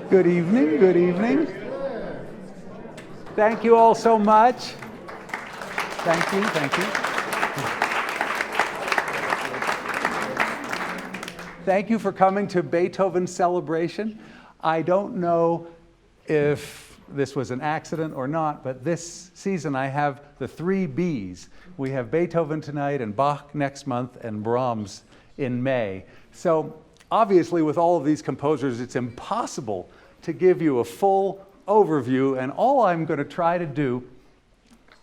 Good evening, good evening. Thank you all so much. Thank you, thank you. Thank you for coming to Beethoven's celebration. I don't know if this was an accident or not, but this season I have the 3 Bs. We have Beethoven tonight and Bach next month and Brahms in May. So obviously with all of these composers, it's impossible to give you a full overview, and all I'm going to try to do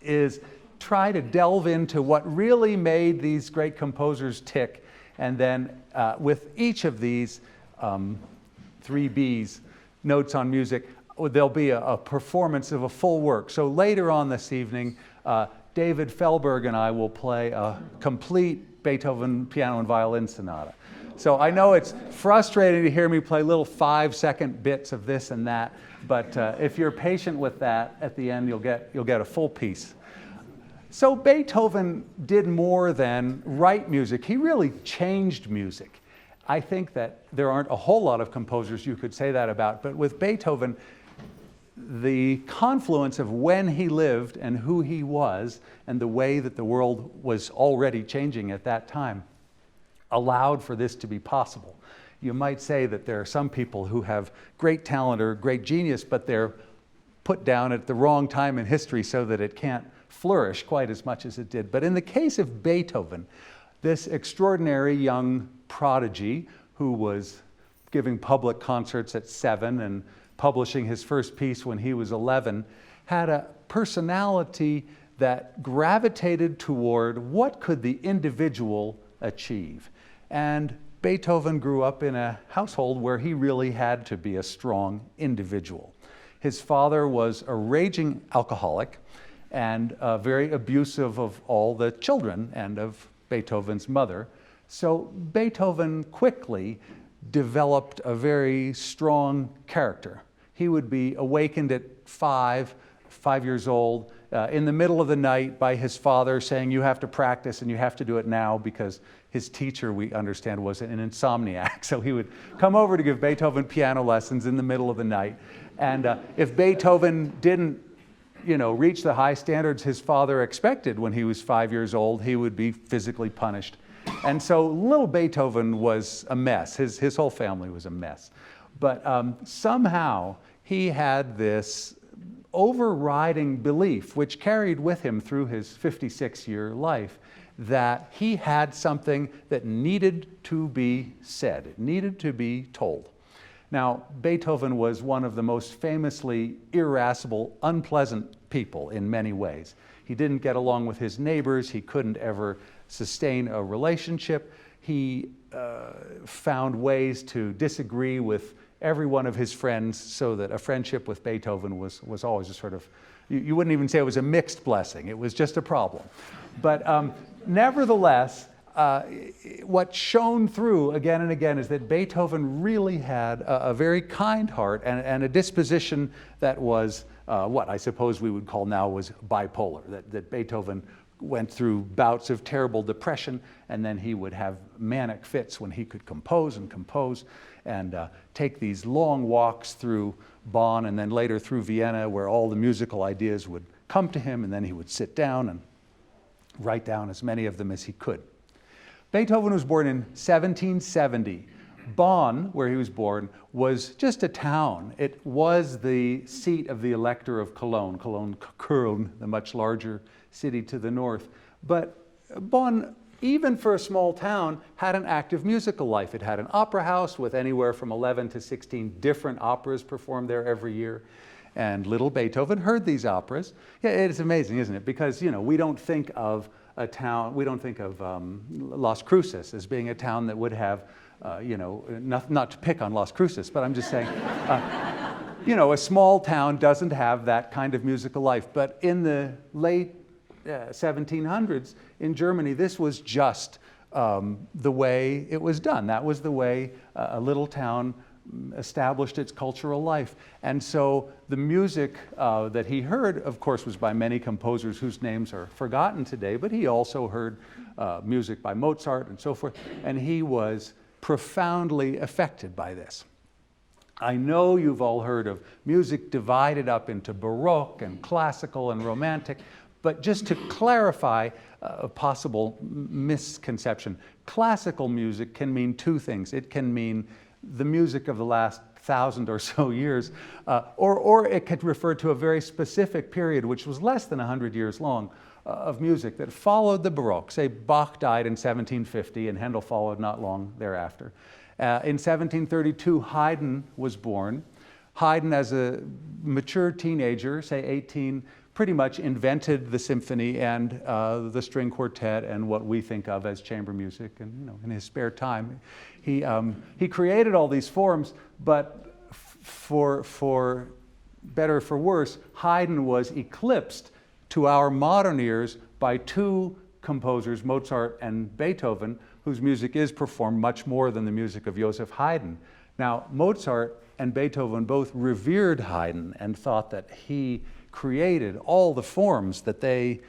is try to delve into what really made these great composers tick, and then with each of these 3 Bs, notes on music, there'll be a performance of a full work. So later on this evening, David Felberg and I will play a complete Beethoven piano and violin sonata. So I know it's frustrating to hear me play little 5-second bits of this and that, but if you're patient with that, at the end you'll get a full piece. So Beethoven did more than write music. He really changed music. I think that there aren't a whole lot of composers you could say that about, but with Beethoven, the confluence of when he lived and who he was and the way that the world was already changing at that time allowed for this to be possible. You might say that there are some people who have great talent or great genius, but they're put down at the wrong time in history so that it can't flourish quite as much as it did. But in the case of Beethoven, this extraordinary young prodigy who was giving public concerts at 7 and publishing his first piece when he was 11, had a personality that gravitated toward what could the individual achieve. And Beethoven grew up in a household where he really had to be a strong individual. His father was a raging alcoholic and very abusive of all the children and of Beethoven's mother. So Beethoven quickly developed a very strong character. He would be awakened at 5 years old, in the middle of the night by his father saying, "You have to practice and you have to do it now," because his teacher, we understand, was an insomniac. So he would come over to give Beethoven piano lessons in the middle of the night. And if Beethoven didn't reach the high standards his father expected when he was 5 years old, he would be physically punished. And so little Beethoven was a mess. His whole family was a mess. But somehow he had this overriding belief, which carried with him through his 56-year life, that he had something that needed to be said. It needed to be told. Now, Beethoven was one of the most famously irascible, unpleasant people in many ways. He didn't get along with his neighbors. He couldn't ever sustain a relationship. He found ways to disagree with every one of his friends, so that a friendship with Beethoven was always a sort of, you wouldn't even say it was a mixed blessing. It was just a problem. But nevertheless, what shone through again and again is that Beethoven really had a very kind heart and a disposition that was what I suppose we would call now was bipolar, that Beethoven went through bouts of terrible depression, and then he would have manic fits when he could compose and take these long walks through Bonn and then later through Vienna, where all the musical ideas would come to him, and then he would sit down and write down as many of them as he could. Beethoven was born in 1770. Bonn, where he was born, was just a town. It was the seat of the Elector of Cologne, Köln, the much larger city to the north. But Bonn, even for a small town, had an active musical life. It had an opera house with anywhere from 11 to 16 different operas performed there every year. And little Beethoven heard these operas. Yeah, it's amazing, isn't it? Because, we don't think of a town, we don't think of Las Cruces as being a town that would have, not to pick on Las Cruces, but I'm just saying, a small town doesn't have that kind of musical life. But in the late 1700s in Germany, this was just the way it was done. That was the way a little town established its cultural life. And so the music that he heard, of course, was by many composers whose names are forgotten today, but he also heard music by Mozart and so forth, and he was profoundly affected by this. I know you've all heard of music divided up into Baroque and classical and romantic, but just to clarify a possible misconception, classical music can mean two things. It can mean the music of the last 1,000 or so years, or it could refer to a very specific period, which was less than 100 years long, of music that followed the Baroque. Say Bach died in 1750 and Handel followed not long thereafter. In 1732, Haydn was born. Haydn, as a mature teenager, say 18, pretty much invented the symphony and the string quartet and what we think of as chamber music. And in his spare time, he created all these forms. But for better or for worse, Haydn was eclipsed to our modern ears by two composers, Mozart and Beethoven, whose music is performed much more than the music of Joseph Haydn. Now, Mozart and Beethoven both revered Haydn and thought that he created all the forms that they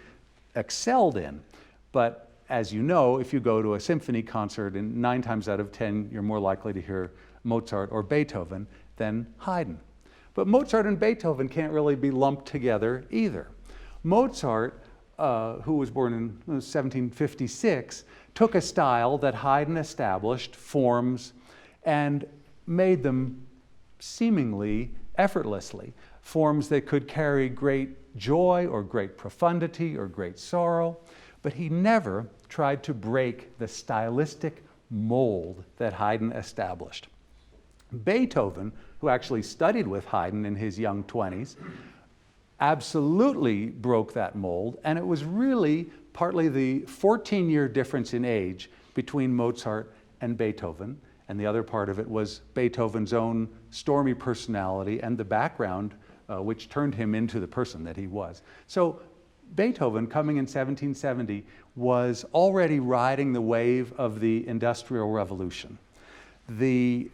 excelled in. But as you know, if you go to a symphony concert, 9 times out of 10, you're more likely to hear Mozart or Beethoven than Haydn. But Mozart and Beethoven can't really be lumped together either. Mozart, who was born in 1756, took a style that Haydn established, forms, and made them seemingly effortlessly, forms that could carry great joy or great profundity or great sorrow, but he never tried to break the stylistic mold that Haydn established. Beethoven, who actually studied with Haydn in his young 20s, absolutely broke that mold, and it was really partly the 14-year difference in age between Mozart and Beethoven, and the other part of it was Beethoven's own stormy personality and the background which turned him into the person that he was. So Beethoven, coming in 1770, was already riding the wave of the Industrial Revolution. The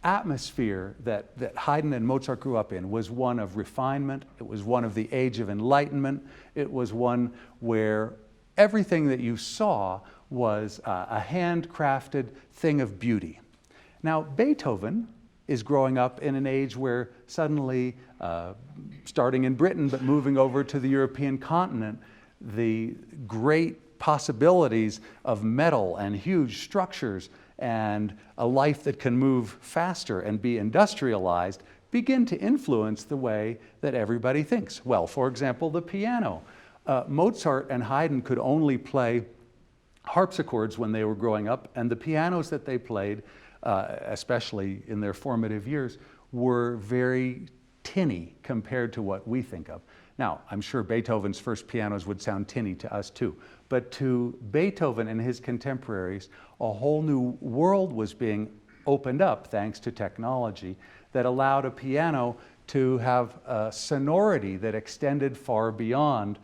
atmosphere that Haydn and Mozart grew up in was one of refinement. It was one of the Age of Enlightenment. It was one where everything that you saw was a handcrafted thing of beauty. Now, Beethoven is growing up in an age where suddenly, starting in Britain but moving over to the European continent, the great possibilities of metal and huge structures and a life that can move faster and be industrialized begin to influence the way that everybody thinks. Well, for example, the piano. Mozart and Haydn could only play harpsichords when they were growing up, and the pianos that they played, especially in their formative years, were very tinny compared to what we think of. Now, I'm sure Beethoven's first pianos would sound tinny to us too, but to Beethoven and his contemporaries, a whole new world was being opened up thanks to technology that allowed a piano to have a sonority that extended far beyond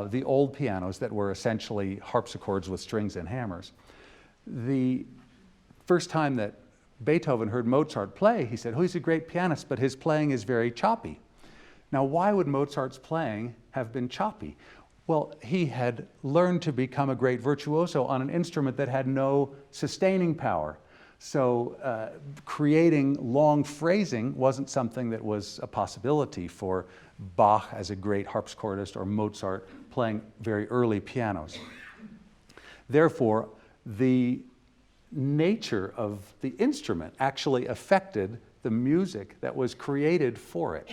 the old pianos that were essentially harpsichords with strings and hammers. The first time that Beethoven heard Mozart play, he said, "Oh, he's a great pianist, but his playing is very choppy." Now, why would Mozart's playing have been choppy? Well, he had learned to become a great virtuoso on an instrument that had no sustaining power. So creating long phrasing wasn't something that was a possibility for Bach as a great harpsichordist or Mozart playing very early pianos. Therefore, the nature of the instrument actually affected the music that was created for it.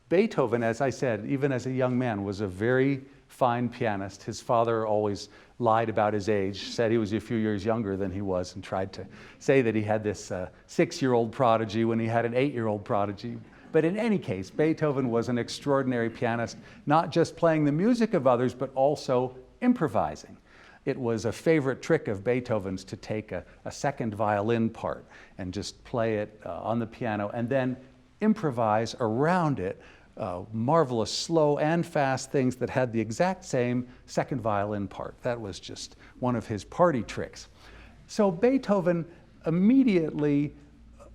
Beethoven, as I said, even as a young man, was a very fine pianist. His father always lied about his age, said he was a few years younger than he was, and tried to say that he had this 6-year-old prodigy when he had an 8-year-old prodigy. But in any case, Beethoven was an extraordinary pianist, not just playing the music of others, but also improvising. It was a favorite trick of Beethoven's to take a second violin part and just play it on the piano and then improvise around it marvelous slow and fast things that had the exact same second violin part. That was just one of his party tricks. So Beethoven immediately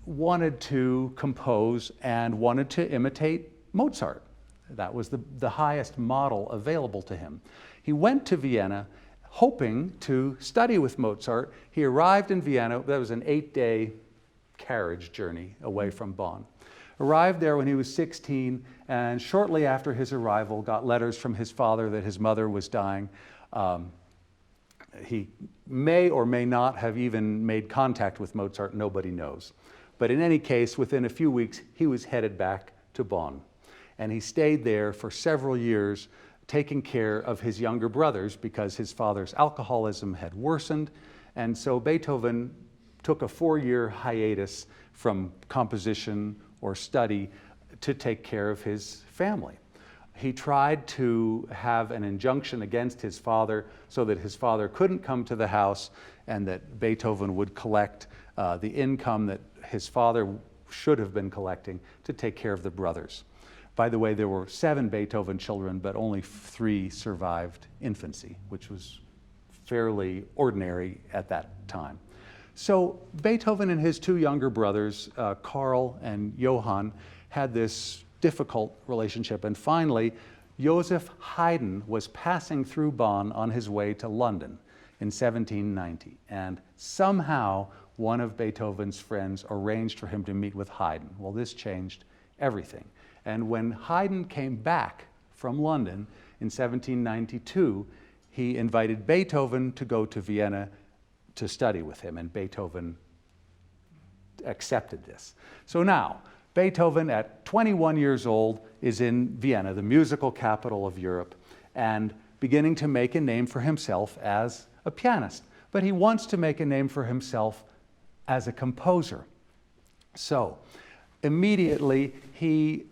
wanted to compose and wanted to imitate Mozart. That was the highest model available to him. He went to Vienna hoping to study with Mozart. He arrived in Vienna. That was an 8-day carriage journey away from Bonn. Arrived there when he was 16, and shortly after his arrival got letters from his father that his mother was dying. He may or may not have even made contact with Mozart, nobody knows. But in any case, within a few weeks, he was headed back to Bonn. And he stayed there for several years, taking care of his younger brothers because his father's alcoholism had worsened. And so Beethoven took a 4-year hiatus from composition or study to take care of his family. He tried to have an injunction against his father so that his father couldn't come to the house and that Beethoven would collect the income that his father should have been collecting to take care of the brothers. By the way, there were 7 Beethoven children, but only 3 survived infancy, which was fairly ordinary at that time. So Beethoven and his 2 younger brothers, Karl and Johann, had this difficult relationship. And finally, Joseph Haydn was passing through Bonn on his way to London in 1790. And somehow one of Beethoven's friends arranged for him to meet with Haydn. Well, this changed everything. And when Haydn came back from London in 1792, he invited Beethoven to go to Vienna to study with him, and Beethoven accepted this. So now, Beethoven, at 21 years old, is in Vienna, the musical capital of Europe, and beginning to make a name for himself as a pianist. But he wants to make a name for himself as a composer. So, immediately, he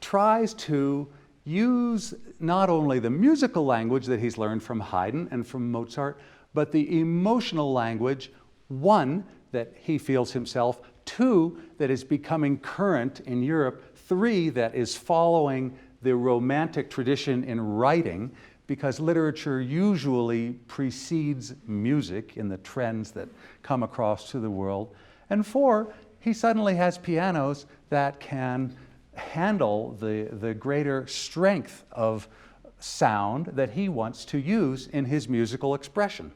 tries to use not only the musical language that he's learned from Haydn and from Mozart, but the emotional language, 1, that he feels himself, 2, that is becoming current in Europe, 3, that is following the Romantic tradition in writing, because literature usually precedes music in the trends that come across to the world, and 4, he suddenly has pianos that can handle the greater strength of sound that he wants to use in his musical expression.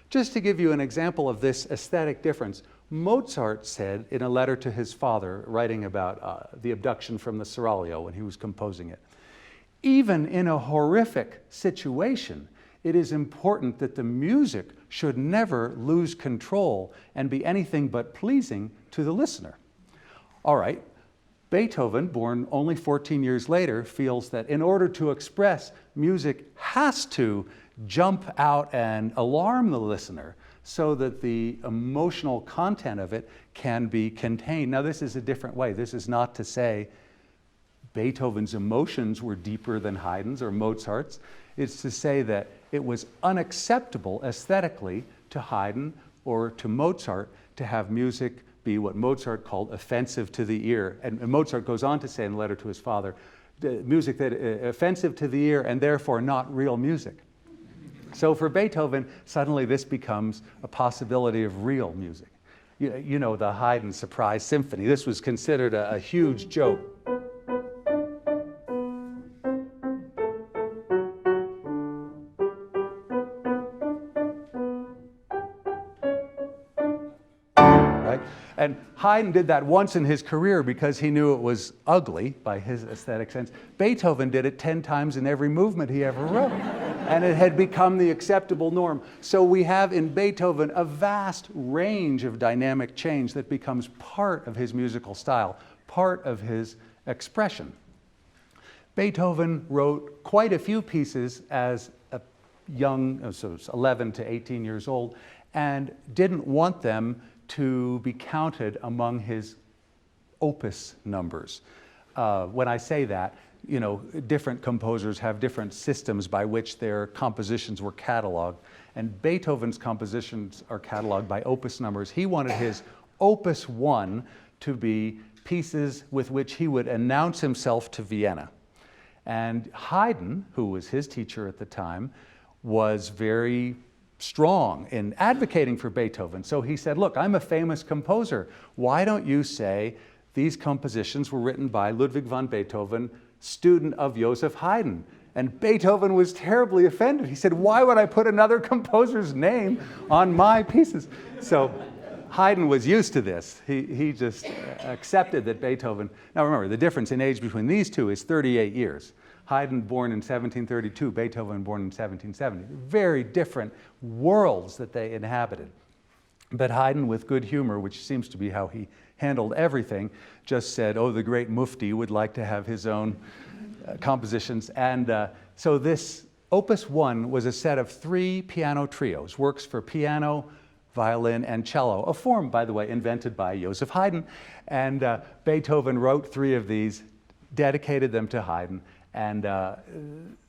Just to give you an example of this aesthetic difference, Mozart said in a letter to his father, writing about the abduction from the Seraglio when he was composing it, even in a horrific situation, it is important that the music should never lose control and be anything but pleasing to the listener. All right, Beethoven, born only 14 years later, feels that in order to express, music has to jump out and alarm the listener so that the emotional content of it can be contained. Now, this is a different way. This is not to say Beethoven's emotions were deeper than Haydn's or Mozart's. It's to say that it was unacceptable aesthetically to Haydn or to Mozart to have music be what Mozart called offensive to the ear. And Mozart goes on to say in a letter to his father, music that offensive to the ear and therefore not real music. So for Beethoven, suddenly this becomes a possibility of real music. You know, the Haydn Surprise Symphony. This was considered a huge joke. And Haydn did that once in his career because he knew it was ugly by his aesthetic sense. Beethoven did it 10 times in every movement he ever wrote. And it had become the acceptable norm. So we have in Beethoven a vast range of dynamic change that becomes part of his musical style, part of his expression. Beethoven wrote quite a few pieces as a young, so 11 to 18 years old, and didn't want them to be counted among his opus numbers. When I say that, you know, different composers have different systems by which their compositions were cataloged, and Beethoven's compositions are cataloged by opus numbers. He wanted his opus 1 to be pieces with which he would announce himself to Vienna. And Haydn, who was his teacher at the time, was very strong in advocating for Beethoven. So he said, look, I'm a famous composer. Why don't you say these compositions were written by Ludwig van Beethoven, student of Joseph Haydn? And Beethoven was terribly offended. He said, why would I put another composer's name on my pieces? So Haydn was used to this. He just accepted that Beethoven, now remember, the difference in age between these two is 38 years. Haydn born in 1732, Beethoven born in 1770. Very different worlds that they inhabited. But Haydn, with good humor, which seems to be how he handled everything, just said, oh, the great Mufti would like to have his own compositions. And so this Opus 1 was a set of 3 piano trios, works for piano, violin, and cello, a form, by the way, invented by Joseph Haydn. And Beethoven wrote 3 of these, dedicated them to Haydn. And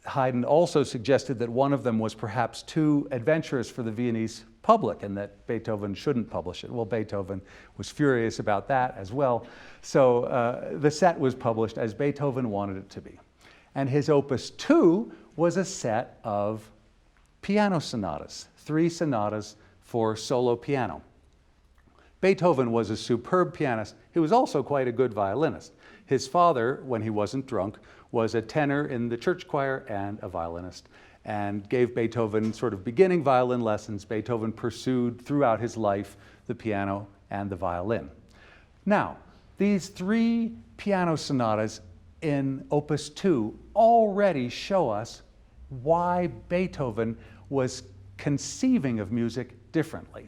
Haydn also suggested that one of them was perhaps too adventurous for the Viennese public and that Beethoven shouldn't publish it. Well, Beethoven was furious about that as well. So the set was published as Beethoven wanted it to be. And his Opus 2 was a set of piano sonatas, 3 sonatas for solo piano. Beethoven was a superb pianist. He was also quite a good violinist. His father, when he wasn't drunk, was a tenor in the church choir and a violinist, and gave Beethoven sort of beginning violin lessons. Beethoven pursued throughout his life the piano and the violin. Now, these 3 piano sonatas in Opus 2 already show us why Beethoven was conceiving of music differently.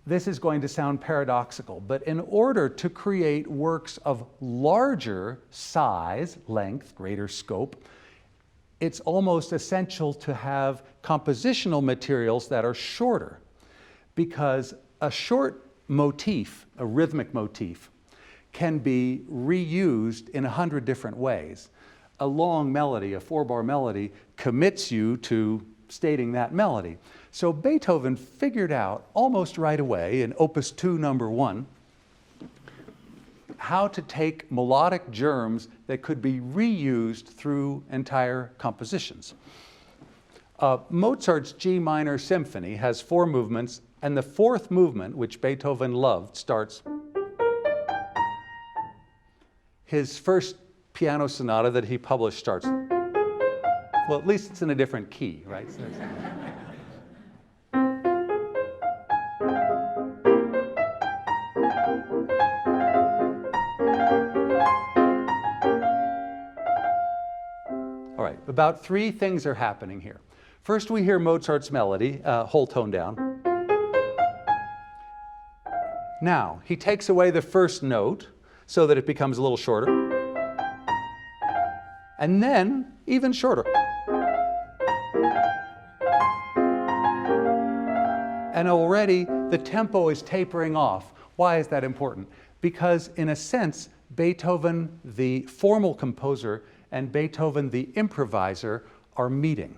This is going to sound paradoxical, but in order to create works of larger size, length, greater scope, it's almost essential to have compositional materials that are shorter, because a short motif, a rhythmic motif, can be reused in 100 different ways. A long melody, a 4-bar melody, commits you to stating that melody. So Beethoven figured out almost right away in Opus 2, number 1, how to take melodic germs that could be reused through entire compositions. Mozart's G minor symphony has 4 movements, and the 4th movement, which Beethoven loved, starts. His first piano sonata that he published starts. Well, at least it's in a different key, right? So all right, about 3 things are happening here. First, we hear Mozart's melody, whole tone down. Now, he takes away the first note so that it becomes a little shorter. And then, even shorter. And already the tempo is tapering off. Why is that important? Because in a sense, Beethoven, the formal composer, and Beethoven, the improviser, are meeting.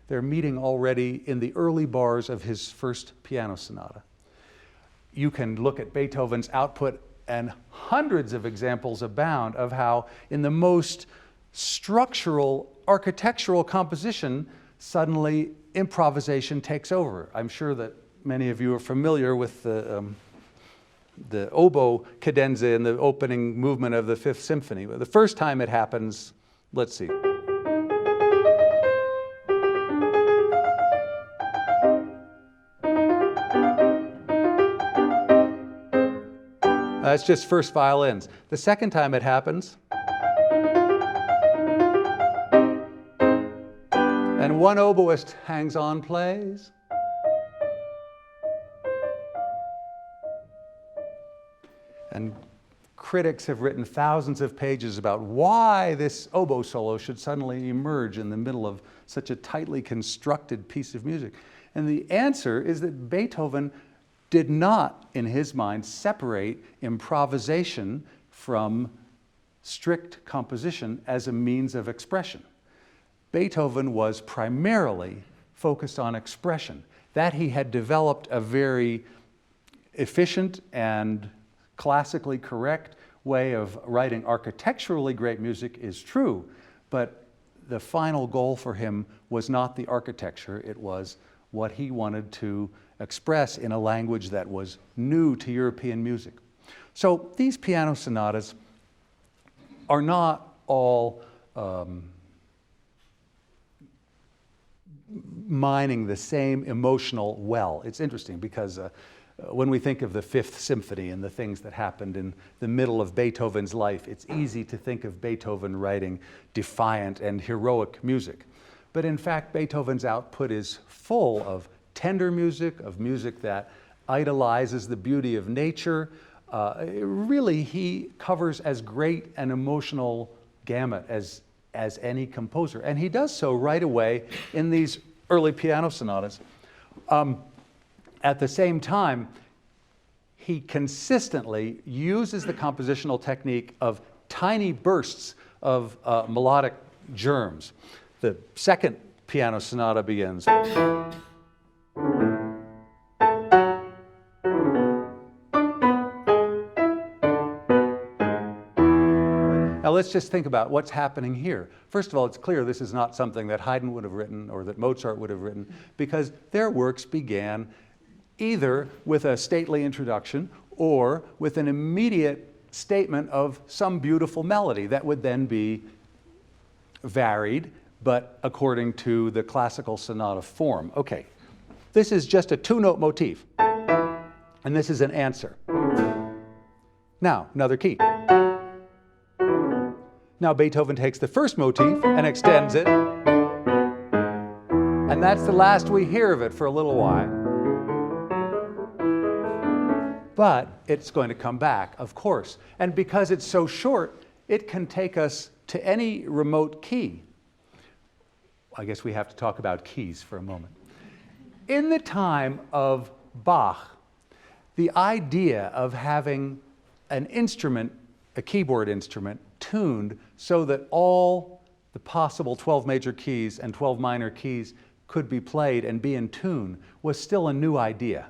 They're meeting already in the early bars of his first piano sonata. You can look at Beethoven's output, and hundreds of examples abound of how in the most structural, architectural composition, suddenly improvisation takes over. I'm sure that many of you are familiar with the oboe cadenza in the opening movement of the Fifth Symphony. The first time it happens, let's see. That's just first violins. The second time it happens, and one oboist hangs on, plays. And critics have written thousands of pages about why this oboe solo should suddenly emerge in the middle of such a tightly constructed piece of music. And the answer is that Beethoven did not, in his mind, separate improvisation from strict composition as a means of expression. Beethoven was primarily focused on expression. That he had developed a very efficient and classically correct way of writing architecturally great music is true, but the final goal for him was not the architecture, it was what he wanted to express in a language that was new to European music. So these piano sonatas are not all mining the same emotional well. It's interesting because When we think of the Fifth Symphony and the things that happened in the middle of Beethoven's life, it's easy to think of Beethoven writing defiant and heroic music. But in fact, Beethoven's output is full of tender music, of music that idolizes the beauty of nature. Really, he covers as great an emotional gamut as any composer. And he does so right away in these early piano sonatas. At the same time, he consistently uses the compositional technique of tiny bursts of melodic germs. The second piano sonata begins. Now let's just think about what's happening here. First of all, it's clear this is not something that Haydn would have written or that Mozart would have written, because their works began either with a stately introduction or with an immediate statement of some beautiful melody that would then be varied, but according to the classical sonata form. Okay, this is just a two-note motif, and this is an answer. Now, another key. Now Beethoven takes the first motif and extends it, and that's the last we hear of it for a little while. But it's going to come back, of course. And because it's so short, it can take us to any remote key. I guess we have to talk about keys for a moment. In the time of Bach, the idea of having an instrument, a keyboard instrument, tuned so that all the possible 12 major keys and 12 minor keys could be played and be in tune was still a new idea.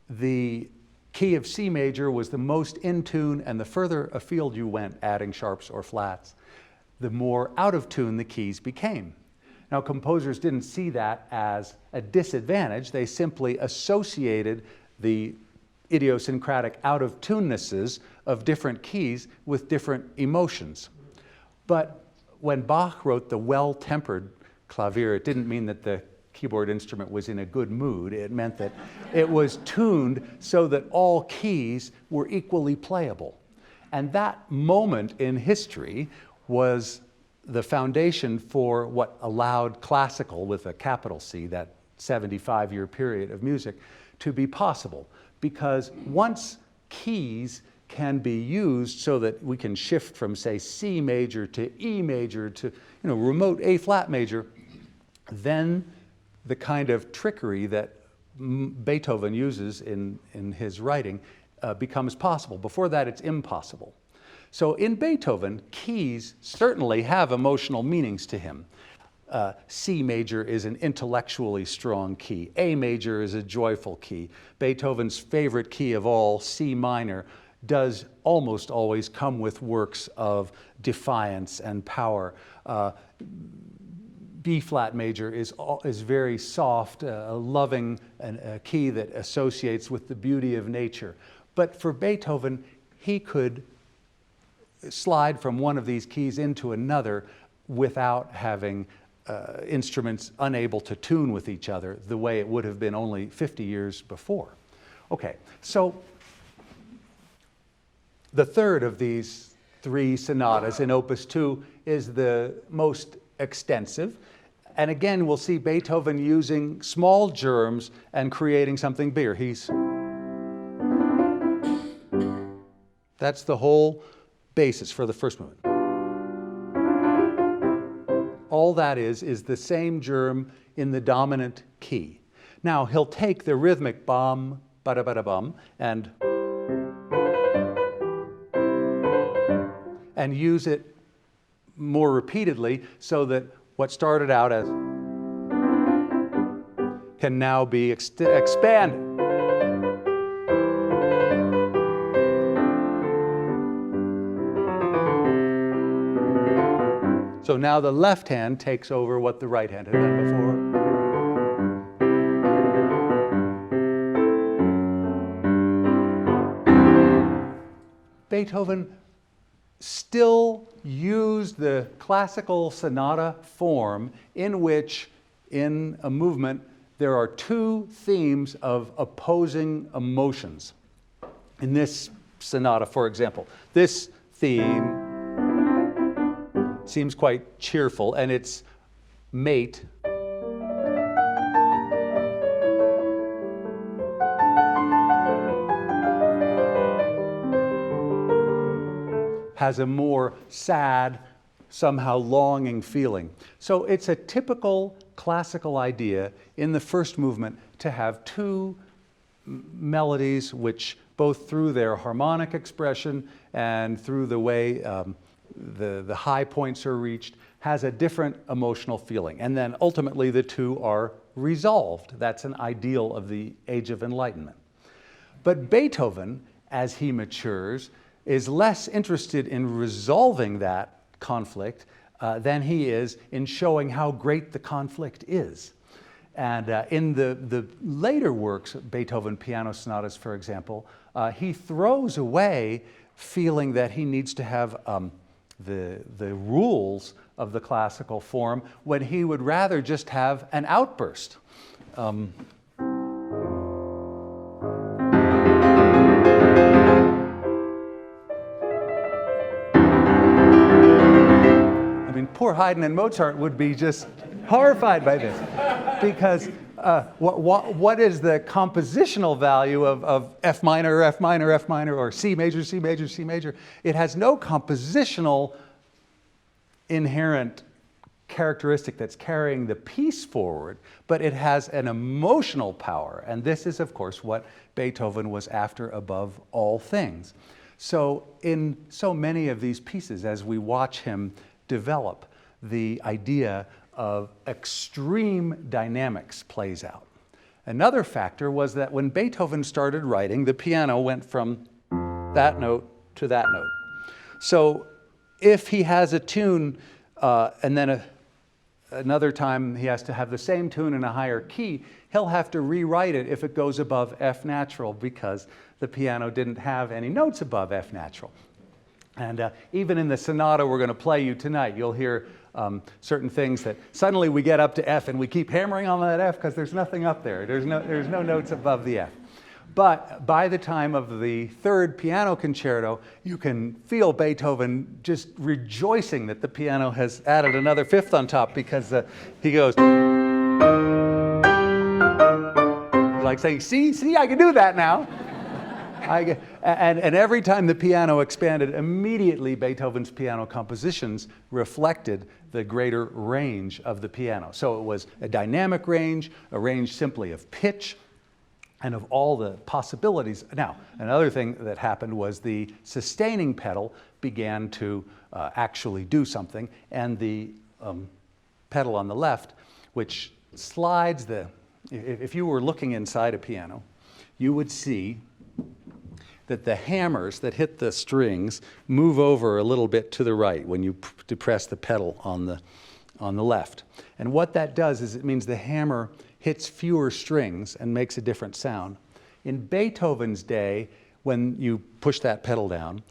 The key of C major was the most in tune, and the further afield you went, adding sharps or flats, the more out of tune the keys became. Now, composers didn't see that as a disadvantage. They simply associated the idiosyncratic out of tunenesses of different keys with different emotions. But when Bach wrote the well-tempered clavier, it didn't mean that the keyboard instrument was in a good mood. It meant that it was tuned so that all keys were equally playable. And that moment in history was the foundation for what allowed classical, with a capital C, that 75-year period of music, to be possible. Because once keys can be used so that we can shift from, say, C major to E major to, remote A flat major, then the kind of trickery that Beethoven uses in his writing becomes possible. Before that, it's impossible. So in Beethoven, keys certainly have emotional meanings to him. C major is an intellectually strong key. A major is a joyful key. Beethoven's favorite key of all, C minor, does almost always come with works of defiance and power. B flat major is very soft, a loving a key that associates with the beauty of nature. But for Beethoven, he could slide from one of these keys into another without having instruments unable to tune with each other the way it would have been only 50 years before. Okay, so the third of these three sonatas in Opus 2 is the most extensive. And again, we'll see Beethoven using small germs and creating something bigger. That's the whole basis for the first movement. All that is the same germ in the dominant key. Now, he'll take the rhythmic bum, ba-da-ba-da-bum, and use it more repeatedly so that what started out as can now be expanded. So now the left hand takes over what the right hand had done before. Beethoven still used the classical sonata form in which, in a movement, there are two themes of opposing emotions. In this sonata, for example, this theme seems quite cheerful, and its mate has a more sad, somehow longing feeling. So it's a typical classical idea in the first movement to have two melodies which, both through their harmonic expression and through the way the high points are reached, has a different emotional feeling. And then ultimately the two are resolved. That's an ideal of the Age of Enlightenment. But Beethoven, as he matures, is less interested in resolving that conflict than he is in showing how great the conflict is. And in the later works, Beethoven piano sonatas, for example, he throws away feeling that he needs to have the rules of the classical form when he would rather just have an outburst. I mean, poor Haydn and Mozart would be just horrified by this, because what is the compositional value of F minor, F minor, F minor, or C major, C major, C major? It has no compositional inherent characteristic that's carrying the piece forward, but it has an emotional power. And this is, of course, what Beethoven was after above all things. So in so many of these pieces, as we watch him develop, the idea of extreme dynamics plays out. Another factor was that when Beethoven started writing, the piano went from that note to that note. So if he has a tune and then another time he has to have the same tune in a higher key, he'll have to rewrite it if it goes above F natural, because the piano didn't have any notes above F natural. And even in the sonata we're going to play you tonight, you'll hear certain things that suddenly we get up to F and we keep hammering on that F because there's nothing up there. There's no notes above the F. But by the time of the third piano concerto, you can feel Beethoven just rejoicing that the piano has added another fifth on top, because he goes like saying, see, I can do that now. And every time the piano expanded, immediately Beethoven's piano compositions reflected the greater range of the piano. So it was a dynamic range, a range simply of pitch, and of all the possibilities. Now, another thing that happened was the sustaining pedal began to actually do something, and the pedal on the left, which slides if you were looking inside a piano, you would see that the hammers that hit the strings move over a little bit to the right when you depress the pedal on the left. And what that does is it means the hammer hits fewer strings and makes a different sound. In Beethoven's day, when you push that pedal down,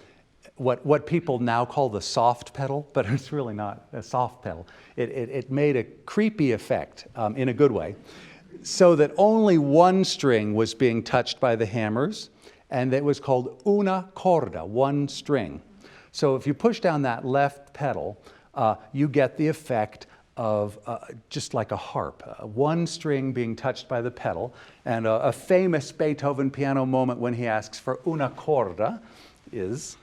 what people now call the soft pedal, but it's really not a soft pedal, it made a creepy effect in a good way, so that only one string was being touched by the hammers, and it was called una corda, one string. So if you push down that left pedal, you get the effect of just like a harp, one string being touched by the pedal. And a famous Beethoven piano moment when he asks for una corda is...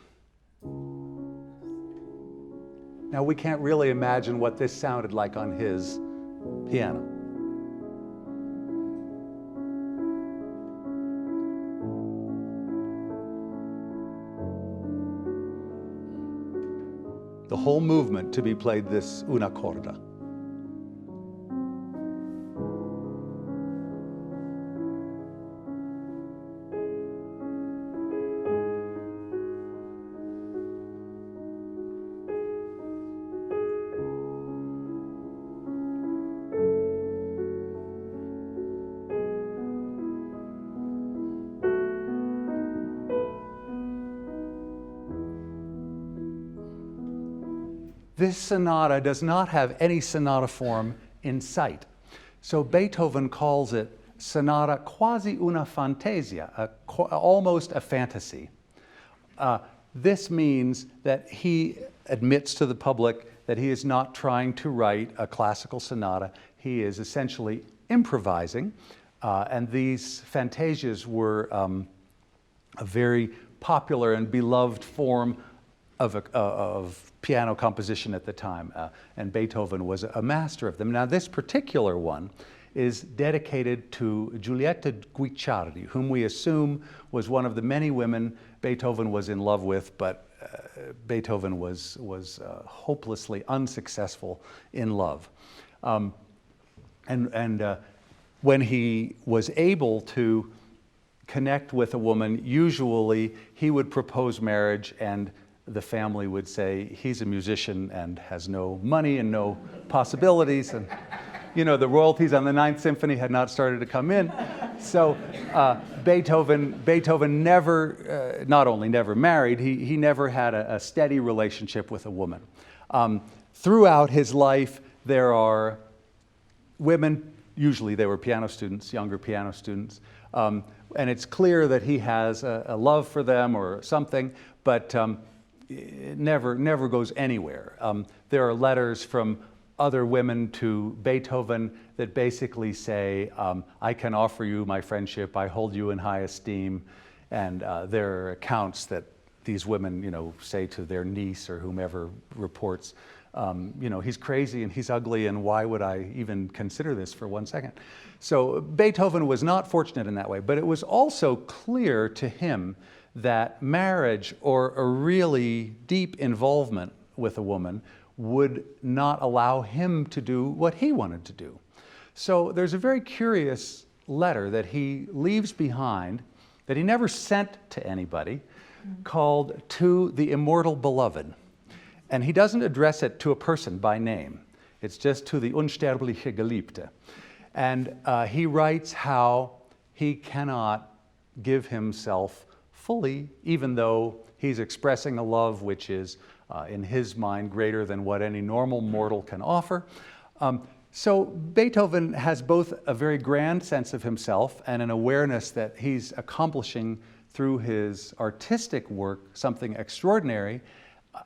Now we can't really imagine what this sounded like on his piano. The whole movement to be played this una corda. This sonata does not have any sonata form in sight. So Beethoven calls it sonata quasi una fantasia, almost a fantasy. This means that he admits to the public that he is not trying to write a classical sonata. He is essentially improvising, and these fantasias were a very popular and beloved form of piano composition at the time, and Beethoven was a master of them. Now, this particular one is dedicated to Giulietta Guicciardi, whom we assume was one of the many women Beethoven was in love with, but Beethoven was hopelessly unsuccessful in love. When he was able to connect with a woman, usually he would propose marriage and the family would say, he's a musician and has no money and no possibilities. And you know, the royalties on the Ninth Symphony had not started to come in. So Beethoven never, not only never married, he never had a steady relationship with a woman. Throughout his life, there are women, usually they were piano students, younger piano students, and it's clear that he has a love for them or something, but it never goes anywhere. There are letters from other women to Beethoven that basically say, I can offer you my friendship, I hold you in high esteem, and there are accounts that these women, you know, say to their niece or whomever reports, you know, he's crazy and he's ugly, and why would I even consider this for 1 second? So Beethoven was not fortunate in that way, but it was also clear to him that marriage or a really deep involvement with a woman would not allow him to do what he wanted to do. So there's a very curious letter that he leaves behind that he never sent to anybody, called To the Immortal Beloved. And he doesn't address it to a person by name. It's just to the unsterbliche Geliebte. And he writes how he cannot give himself fully, even though he's expressing a love which is, in his mind, greater than what any normal mortal can offer. So Beethoven has both a very grand sense of himself and an awareness that he's accomplishing through his artistic work something extraordinary,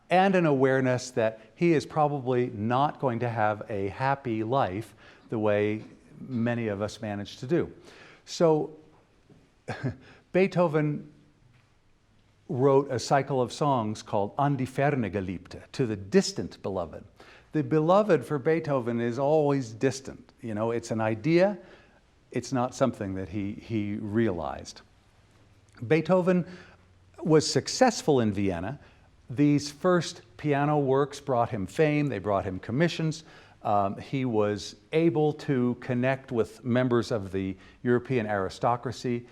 and an awareness that he is probably not going to have a happy life the way many of us manage to do. So Beethoven wrote a cycle of songs called An die ferne Geliebte, to the distant beloved. The beloved for Beethoven is always distant. You know, it's an idea, it's not something that he realized. Beethoven was successful in Vienna. These first piano works brought him fame, they brought him commissions. He was able to connect with members of the European aristocracy,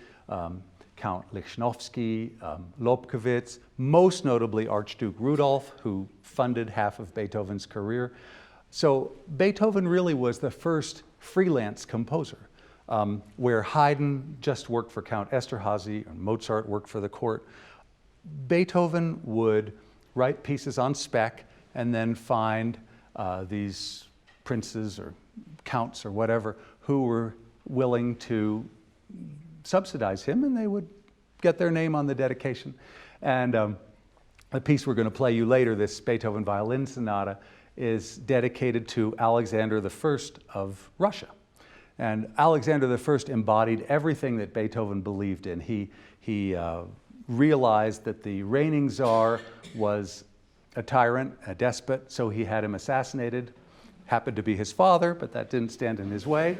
Count Lichnowsky, Lobkowitz, most notably Archduke Rudolph, who funded half of Beethoven's career. So Beethoven really was the first freelance composer, where Haydn just worked for Count Esterhazy and Mozart worked for the court. Beethoven would write pieces on spec and then find these princes or counts or whatever who were willing to subsidize him, and they would get their name on the dedication. And the piece we're going to play you later, this Beethoven Violin Sonata, is dedicated to Alexander I of Russia. And Alexander I embodied everything that Beethoven believed in. He realized that the reigning czar was a tyrant, a despot, so he had him assassinated. Happened to be his father, but that didn't stand in his way.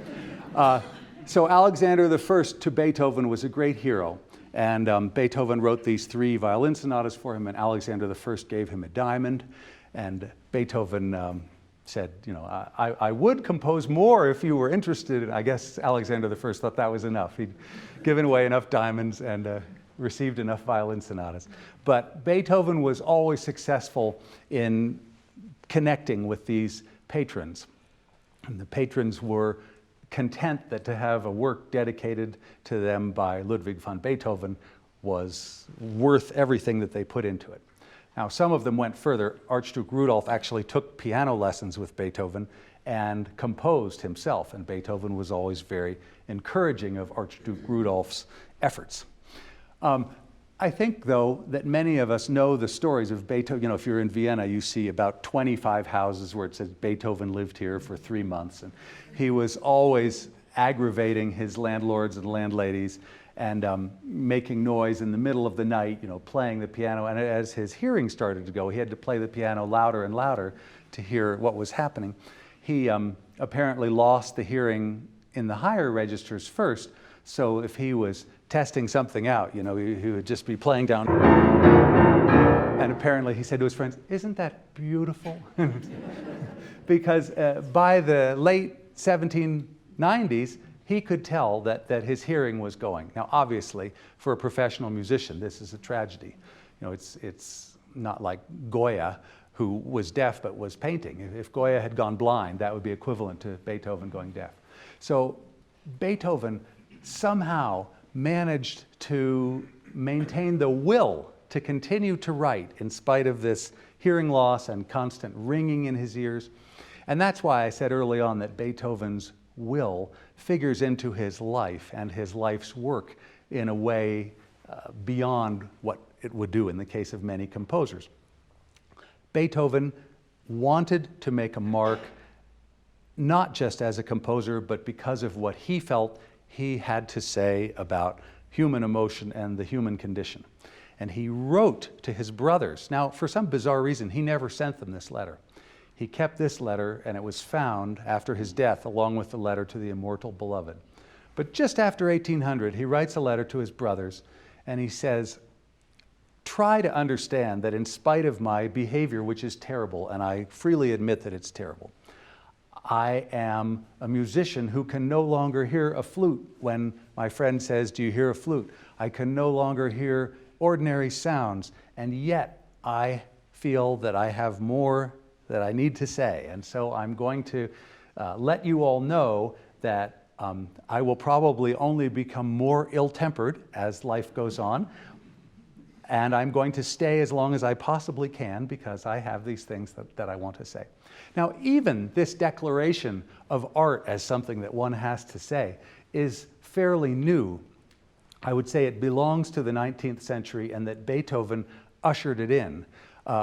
So Alexander I to Beethoven was a great hero. And Beethoven wrote these 3 violin sonatas for him, and Alexander I gave him a diamond. And Beethoven said, you know, I would compose more if you were interested. I guess Alexander I thought that was enough. He'd given away enough diamonds and received enough violin sonatas. But Beethoven was always successful in connecting with these patrons. And the patrons were content that to have a work dedicated to them by Ludwig van Beethoven was worth everything that they put into it. Now, some of them went further. Archduke Rudolph actually took piano lessons with Beethoven and composed himself. And Beethoven was always very encouraging of Archduke Rudolph's efforts. I think, though, that many of us know the stories of Beethoven. You know, if you're in Vienna, you see about 25 houses where it says Beethoven lived here for 3 months. And he was always aggravating his landlords and landladies and making noise in the middle of the night, you know, playing the piano. And as his hearing started to go, he had to play the piano louder and louder to hear what was happening. He apparently lost the hearing in the higher registers first. So if he was testing something out, you know, he would just be playing down. And apparently he said to his friends, "Isn't that beautiful?" Because by the late 1790s, he could tell that his hearing was going. Now, obviously, for a professional musician, this is a tragedy. You know, it's not like Goya, who was deaf but was painting. If Goya had gone blind, that would be equivalent to Beethoven going deaf. So Beethoven somehow managed to maintain the will to continue to write in spite of this hearing loss and constant ringing in his ears. And that's why I said early on that Beethoven's will figures into his life and his life's work in a way beyond what it would do in the case of many composers. Beethoven wanted to make a mark not just as a composer, but because of what he felt he had to say about human emotion and the human condition. And he wrote to his brothers. Now, for some bizarre reason, he never sent them this letter. He kept this letter, and it was found after his death, along with the letter to the immortal beloved. But just after 1800, he writes a letter to his brothers, and he says, "Try to understand that in spite of my behavior, which is terrible, and I freely admit that it's terrible, I am a musician who can no longer hear a flute when my friend says, 'Do you hear a flute?' I can no longer hear ordinary sounds, and yet I feel that I have more that I need to say. And so I'm going to let you all know that I will probably only become more ill-tempered as life goes on, and I'm going to stay as long as I possibly can because I have these things that I want to say." Now, even this declaration of art as something that one has to say is fairly new. I would say it belongs to the 19th century and that Beethoven ushered it in.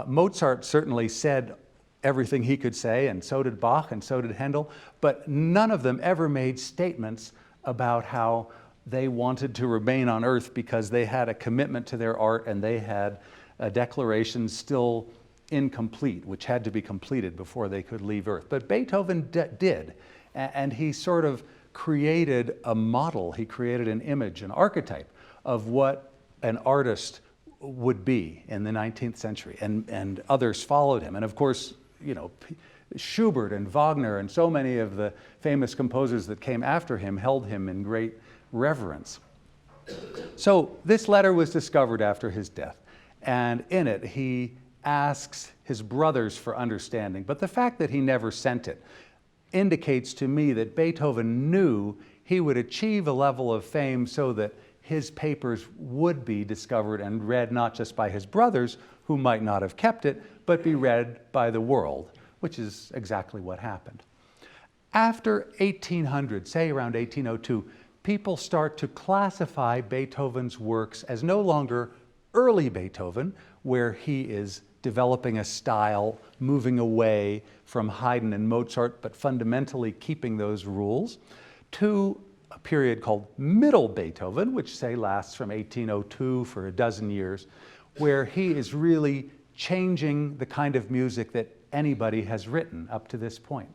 Mozart certainly said everything he could say, and so did Bach, and so did Handel, but none of them ever made statements about how they wanted to remain on earth because they had a commitment to their art and they had a declaration still incomplete, which had to be completed before they could leave earth. But Beethoven did, and he sort of created a model, he created an image, an archetype of what an artist would be in the 19th century, and others followed him. And of course, you know, Schubert and Wagner and so many of the famous composers that came after him held him in great reverence. So this letter was discovered after his death, and in it he asks his brothers for understanding. But the fact that he never sent it indicates to me that Beethoven knew he would achieve a level of fame so that his papers would be discovered and read not just by his brothers, who might not have kept it, but be read by the world, which is exactly what happened. After 1800, say around 1802, people start to classify Beethoven's works as no longer early Beethoven, where he is developing a style, moving away from Haydn and Mozart, but fundamentally keeping those rules, to a period called Middle Beethoven, which say lasts from 1802 for a dozen years, where he is really changing the kind of music that anybody has written up to this point.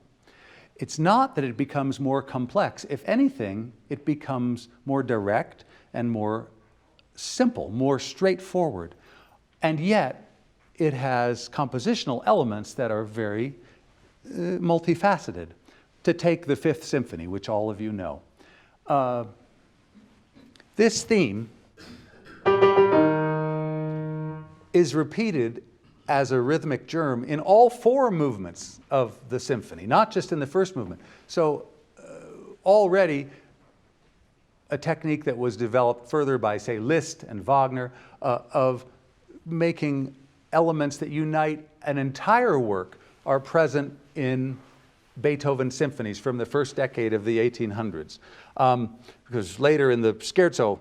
It's not that it becomes more complex. If anything, it becomes more direct and more simple, more straightforward. And yet, it has compositional elements that are very multifaceted. To take the Fifth Symphony, which all of you know. This theme is repeated as a rhythmic germ in all four movements of the symphony, not just in the first movement. So already a technique that was developed further by, say, Liszt and Wagner, of making elements that unite an entire work are present in Beethoven symphonies from the first decade of the 1800s. Because later in the scherzo,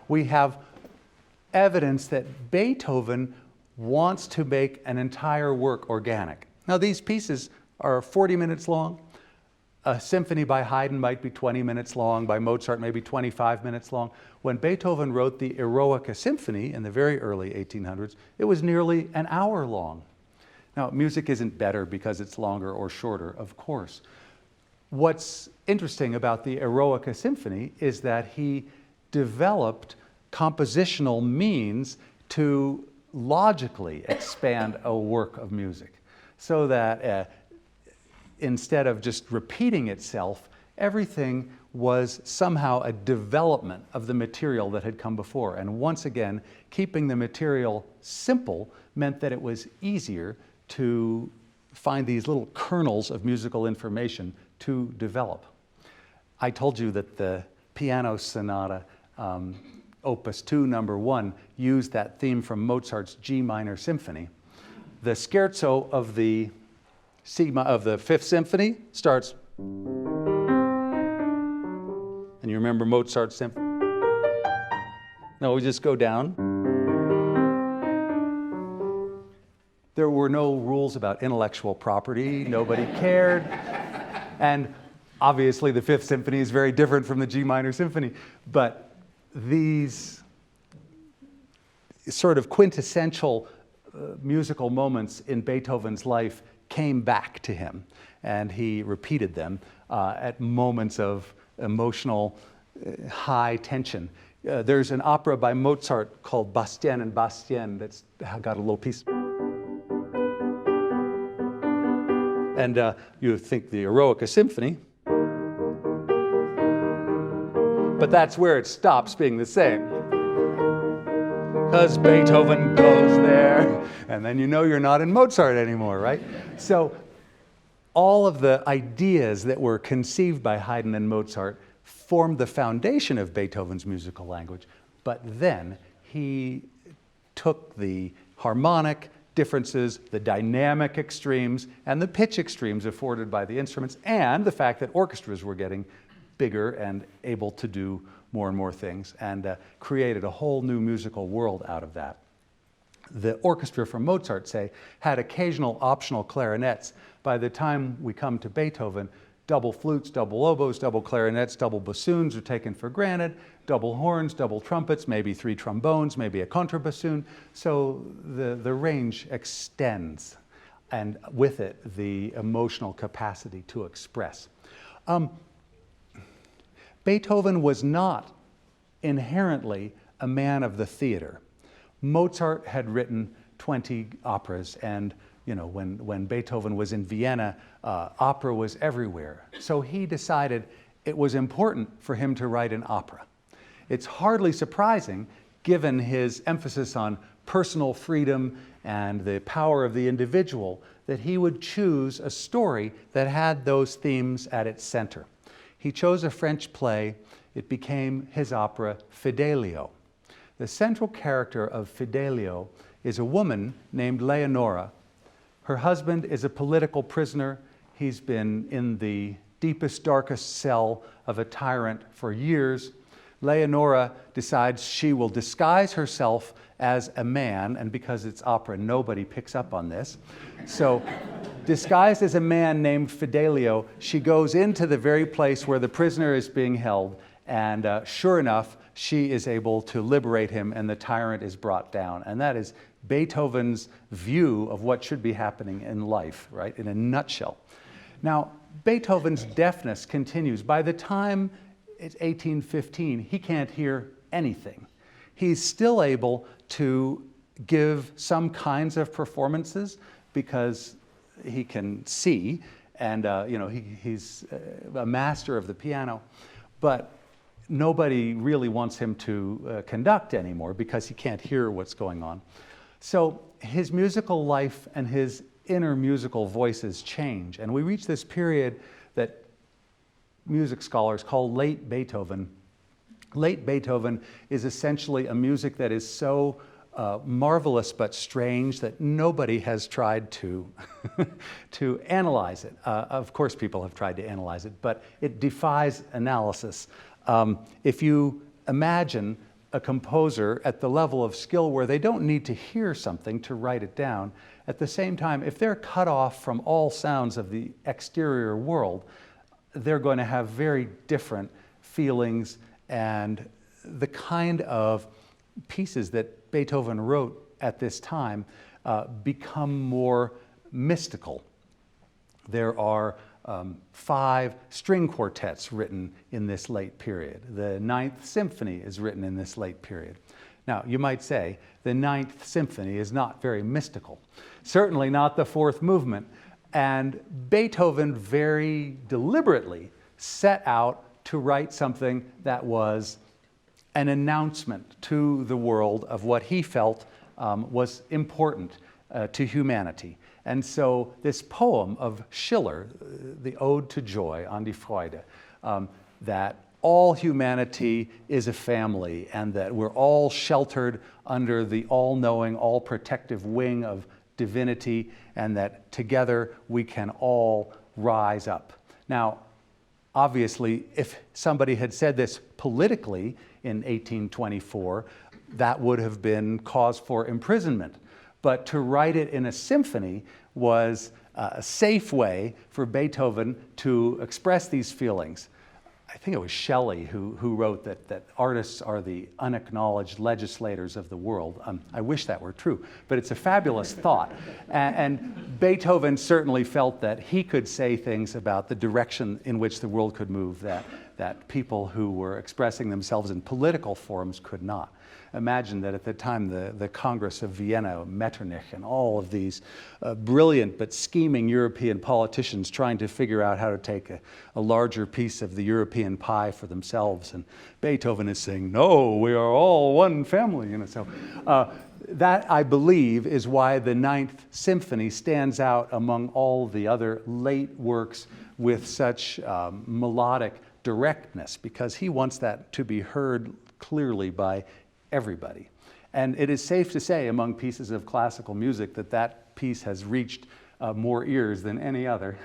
we have evidence that Beethoven wants to make an entire work organic. Now, these pieces are 40 minutes long. A symphony by Haydn might be 20 minutes long, by Mozart maybe 25 minutes long. When Beethoven wrote the Eroica Symphony in the very early 1800s, it was nearly an hour long. Now, music isn't better because it's longer or shorter, of course. What's interesting about the Eroica Symphony is that he developed compositional means to logically expand a work of music, so that instead of just repeating itself, everything was somehow a development of the material that had come before. And once again, keeping the material simple meant that it was easier to find these little kernels of musical information to develop. I told you that the piano sonata, Opus 2, number 1, used that theme from Mozart's G minor symphony. The scherzo of the Fifth Symphony starts, and you remember Mozart's symphony? No, we just go down. There were no rules about intellectual property. Nobody cared. And obviously the Fifth Symphony is very different from the G minor symphony. But these sort of quintessential musical moments in Beethoven's life came back to him, and he repeated them at moments of emotional high tension. There's an opera by Mozart called Bastien and Bastien that's got a little piece. And you think the Eroica Symphony, but that's where it stops being the same. Because Beethoven goes there, and then you know you're not in Mozart anymore, right? So all of the ideas that were conceived by Haydn and Mozart formed the foundation of Beethoven's musical language, but then he took the harmonic differences, the dynamic extremes, and the pitch extremes afforded by the instruments, and the fact that orchestras were getting bigger and able to do more and more things, and created a whole new musical world out of that. The orchestra from Mozart, say, had occasional optional clarinets. By the time we come to Beethoven, double flutes, double oboes, double clarinets, double bassoons are taken for granted, double horns, double trumpets, maybe 3 trombones, maybe a contrabassoon. So the range extends, and with it, the emotional capacity to express. Beethoven was not inherently a man of the theater. Mozart had written 20 operas, and when Beethoven was in Vienna, opera was everywhere. So he decided it was important for him to write an opera. It's hardly surprising, given his emphasis on personal freedom and the power of the individual, that he would choose a story that had those themes at its center. He chose a French play. It became his opera, Fidelio. The central character of Fidelio is a woman named Leonora. Her husband is a political prisoner. He's been in the deepest, darkest cell of a tyrant for years. Leonora decides she will disguise herself as a man, and because it's opera, nobody picks up on this. So, disguised as a man named Fidelio, she goes into the very place where the prisoner is being held, and sure enough, she is able to liberate him, and the tyrant is brought down. And that is Beethoven's view of what should be happening in life, right, in a nutshell. Now, Beethoven's deafness continues. By the time it's 1815, he can't hear anything. He's still able to give some kinds of performances because he can see, and he's a master of the piano, but nobody really wants him to conduct anymore because he can't hear what's going on. So his musical life and his inner musical voices change, and we reach this period that music scholars call late Beethoven, Late Beethoven is essentially a music that is so marvelous but strange that nobody has tried to, to analyze it. Of course people have tried to analyze it, but it defies analysis. If you imagine a composer at the level of skill where they don't need to hear something to write it down, at the same time, if they're cut off from all sounds of the exterior world, they're going to have very different feelings, and the kind of pieces that Beethoven wrote at this time become more mystical. There are 5 string quartets written in this late period. The Ninth Symphony is written in this late period. Now, you might say the Ninth Symphony is not very mystical, certainly not the 4th movement, and Beethoven very deliberately set out to write something that was an announcement to the world of what he felt was important to humanity. And so this poem of Schiller, the Ode to Joy, An die Freude, that all humanity is a family and that we're all sheltered under the all-knowing, all-protective wing of divinity, and that together we can all rise up. Now, obviously, if somebody had said this politically in 1824, that would have been cause for imprisonment. But to write it in a symphony was a safe way for Beethoven to express these feelings. I think it was Shelley who wrote that artists are the unacknowledged legislators of the world. I wish that were true, but it's a fabulous thought. And Beethoven certainly felt that he could say things about the direction in which the world could move that people who were expressing themselves in political forums could not. Imagine that at the time the Congress of Vienna, Metternich, and all of these brilliant but scheming European politicians trying to figure out how to take a larger piece of the European pie for themselves. And Beethoven is saying, no, we are all one family. You know, so that, I believe, is why the Ninth Symphony stands out among all the other late works with such melodic directness, because he wants that to be heard clearly by everybody. And it is safe to say among pieces of classical music that that piece has reached more ears than any other.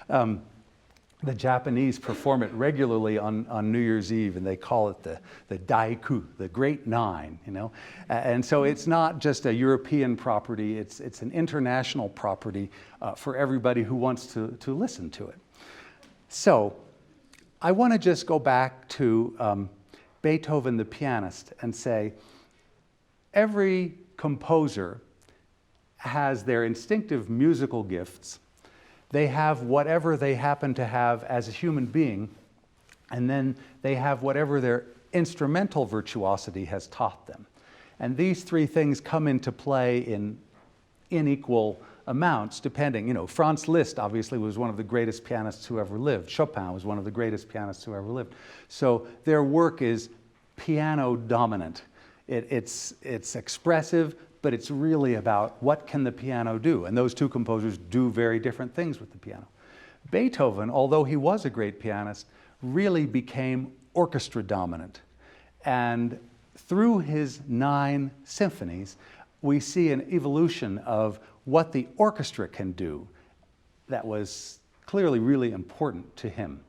The Japanese perform it regularly on New Year's Eve, and they call it the Daiku, the Great Nine, you know. And so it's not just a European property, it's an international property for everybody who wants to listen to it. So I want to just go back to Beethoven the pianist and say, every composer has their instinctive musical gifts. They have whatever they happen to have as a human being, and then they have whatever their instrumental virtuosity has taught them. And these 3 things come into play in unequal amounts depending. You know, Franz Liszt obviously was one of the greatest pianists who ever lived. Chopin was one of the greatest pianists who ever lived. So their work is piano dominant. It's expressive, but it's really about what can the piano do. And those 2 composers do very different things with the piano. Beethoven, although he was a great pianist, really became orchestra dominant. And through his 9 symphonies, we see an evolution of what the orchestra can do that was clearly really important to him.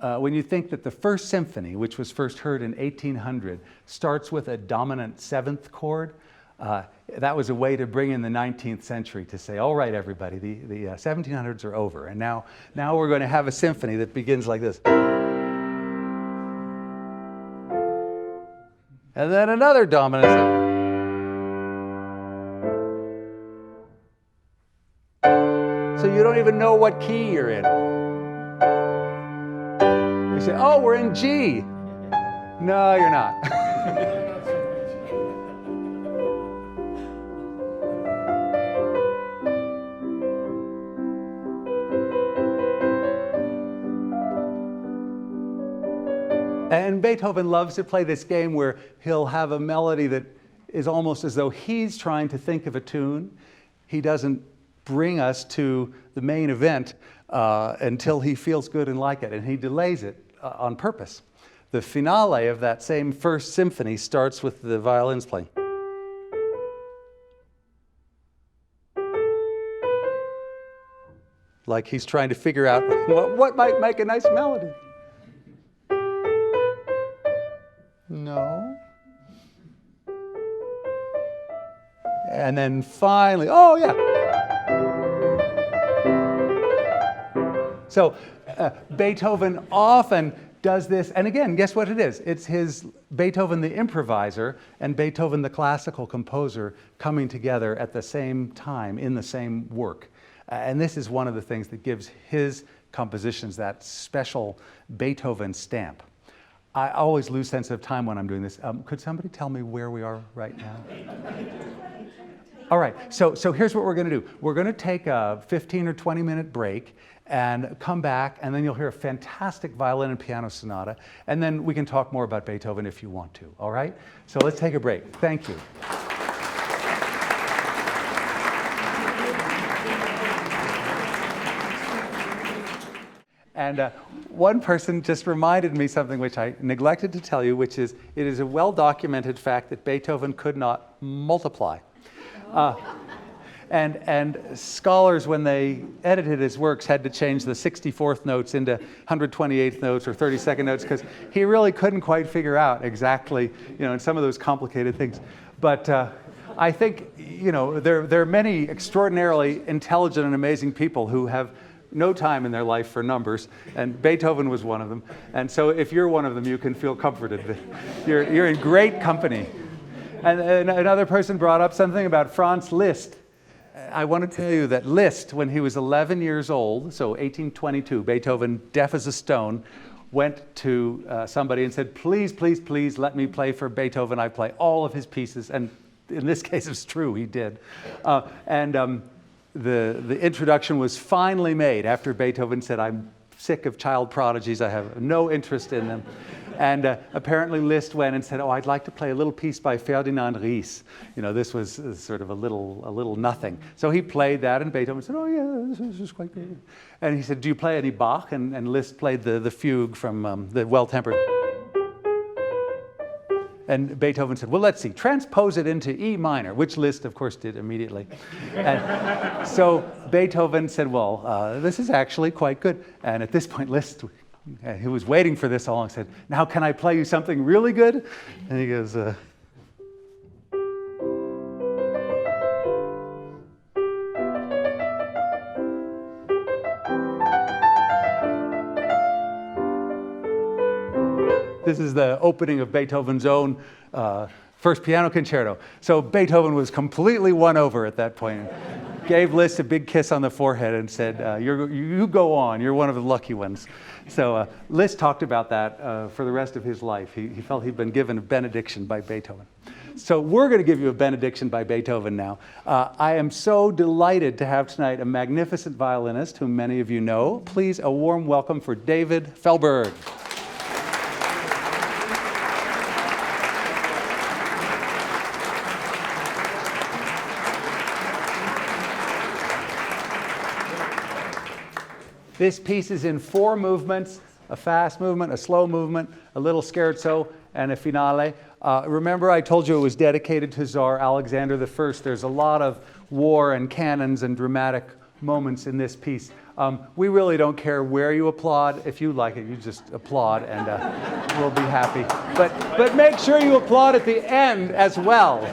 When you think that the first symphony, which was first heard in 1800, starts with a dominant 7th chord, that was a way to bring in the 19th century to say, all right, everybody, the 1700s are over, and now we're going to have a symphony that begins like this. And then another dominant. So you don't even know what key you're in. You say, oh, we're in G. No, you're not. And Beethoven loves to play this game where he'll have a melody that is almost as though he's trying to think of a tune. He doesn't bring us to the main event until he feels good and like it, and he delays it on purpose. The finale of that same first symphony starts with the violins playing. Like he's trying to figure out what might make a nice melody. No. And then finally, oh yeah. So Beethoven often does this, and again, guess what it is? It's his Beethoven the improviser and Beethoven the classical composer coming together at the same time in the same work. And this is one of the things that gives his compositions that special Beethoven stamp. I always lose sense of time when I'm doing this. Could somebody tell me where we are right now? All right, so here's what we're going to do. We're going to take a 15 or 20 minute break and come back, and then you'll hear a fantastic violin and piano sonata, and then we can talk more about Beethoven if you want to, all right? So let's take a break. Thank you. And one person just reminded me something which I neglected to tell you, which is it is a well-documented fact that Beethoven could not multiply. And scholars, when they edited his works, had to change the 64th notes into 128th notes or 32nd notes because he really couldn't quite figure out exactly, and some of those complicated things. But I think, there are many extraordinarily intelligent and amazing people who have no time in their life for numbers, and Beethoven was one of them. And so if you're one of them, you can feel comforted. You're in great company. And another person brought up something about Franz Liszt. I want to tell you that Liszt, when he was 11 years old, so 1822, Beethoven, deaf as a stone, went to somebody and said, please, please, please let me play for Beethoven. I play all of his pieces. And in this case, it's true, he did. The introduction was finally made after Beethoven said, I'm sick of child prodigies. I have no interest in them. And apparently Liszt went and said, oh, I'd like to play a little piece by Ferdinand Ries. This was sort of a little nothing. So he played that, and Beethoven said, oh yeah, this is quite good. And he said, do you play any Bach? And Liszt played the fugue from the Well-Tempered. And Beethoven said, well, let's see, transpose it into E minor, which Liszt, of course, did immediately. And so Beethoven said, well, this is actually quite good. And at this point, Liszt, who was waiting for this all along, said, now can I play you something really good? And he goes, this is the opening of Beethoven's own first piano concerto. So Beethoven was completely won over at that point. Gave Liszt a big kiss on the forehead and said, you go on, you're one of the lucky ones. So Liszt talked about that for the rest of his life. He felt he'd been given a benediction by Beethoven. So we're going to give you a benediction by Beethoven now. I am so delighted to have tonight a magnificent violinist whom many of you know. Please, a warm welcome for David Felberg. This piece is in 4 movements, a fast movement, a slow movement, a little scherzo, and a finale. Remember I told you it was dedicated to Tsar Alexander I. There's a lot of war and cannons and dramatic moments in this piece. We really don't care where you applaud. If you like it, you just applaud and we'll be happy. But make sure you applaud at the end as well.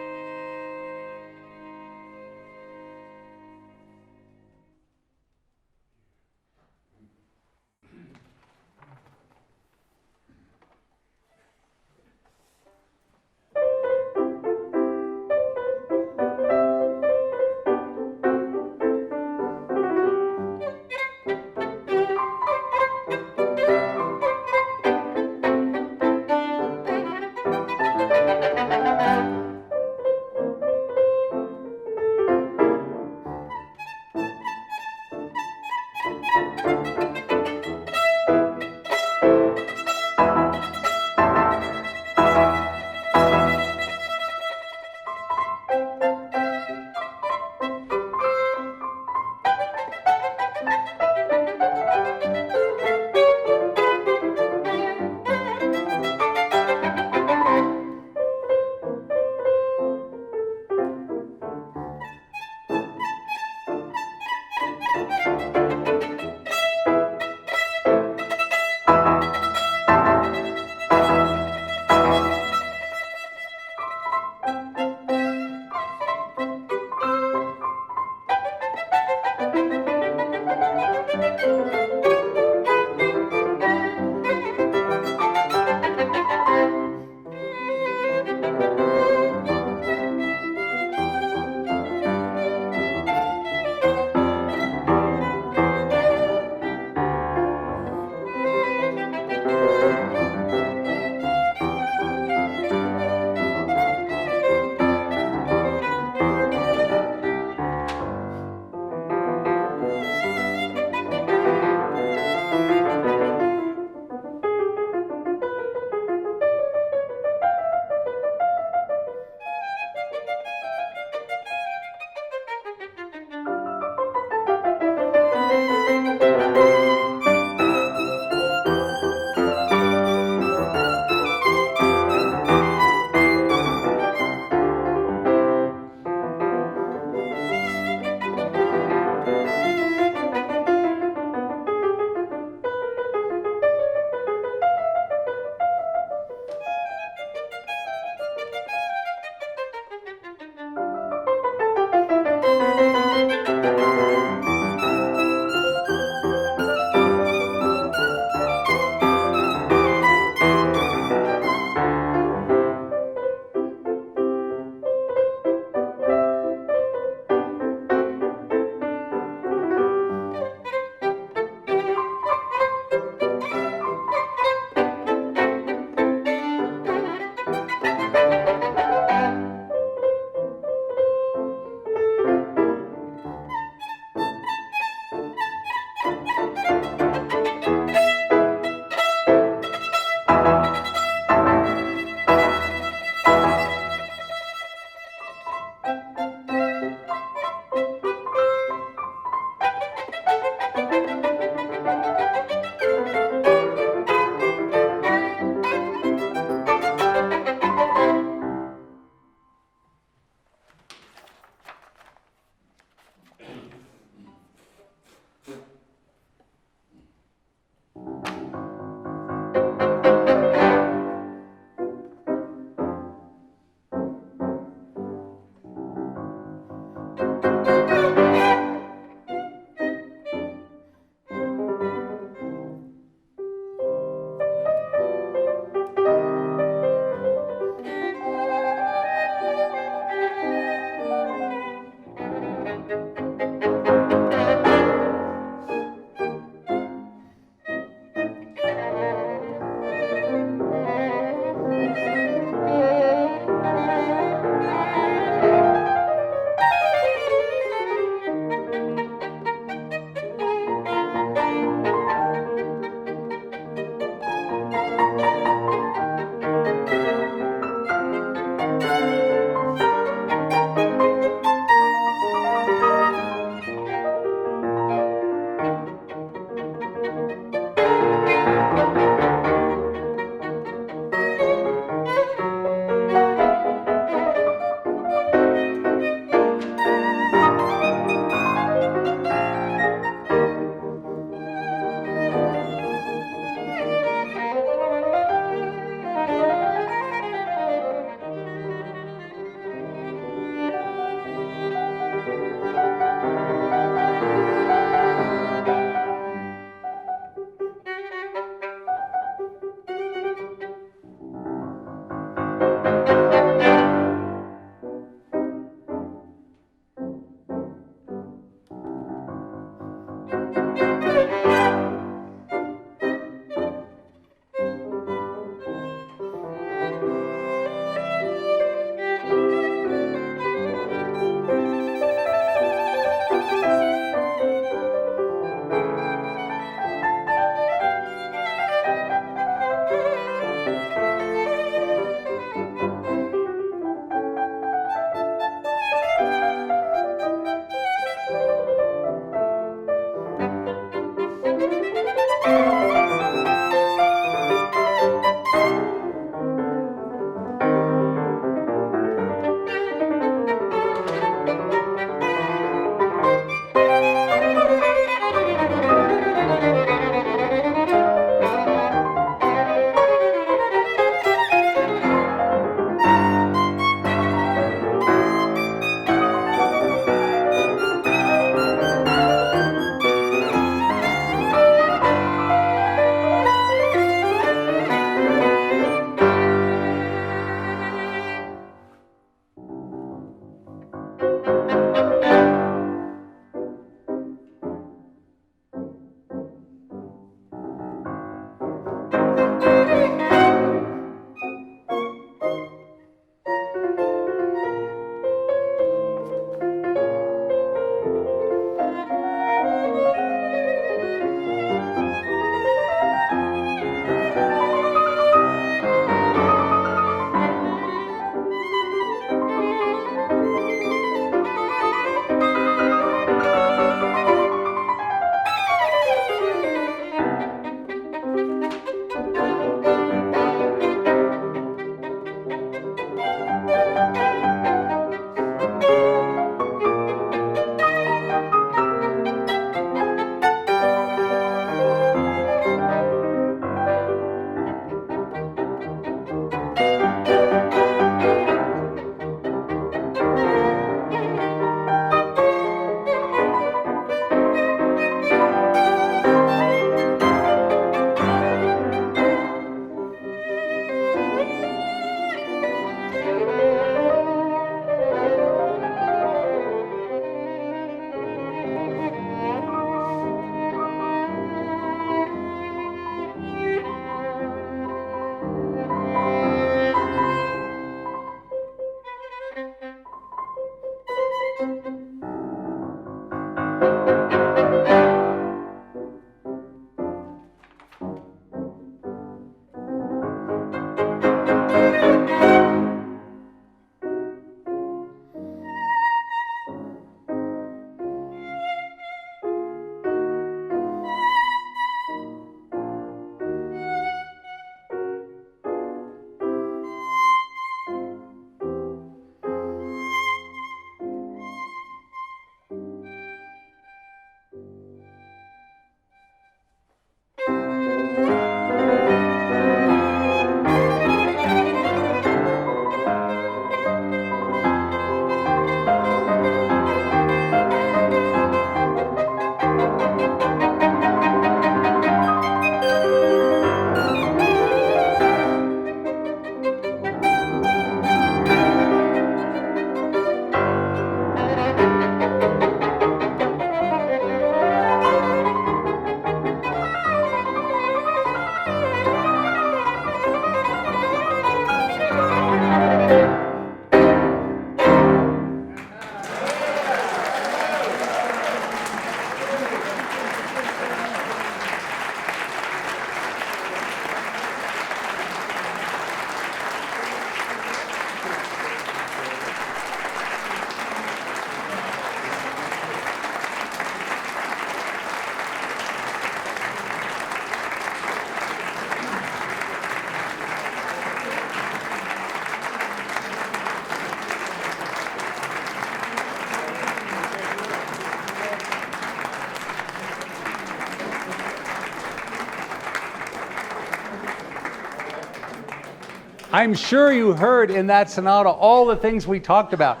I'm sure you heard in that sonata all the things we talked about.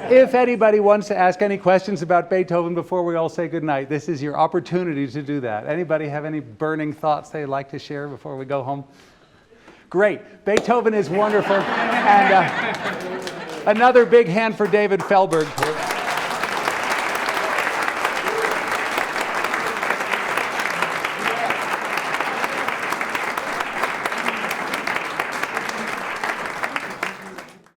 If anybody wants to ask any questions about Beethoven before we all say goodnight, this is your opportunity to do that. Anybody have any burning thoughts they'd like to share before we go home? Great. Beethoven is wonderful. And another big hand for David Fehlberg.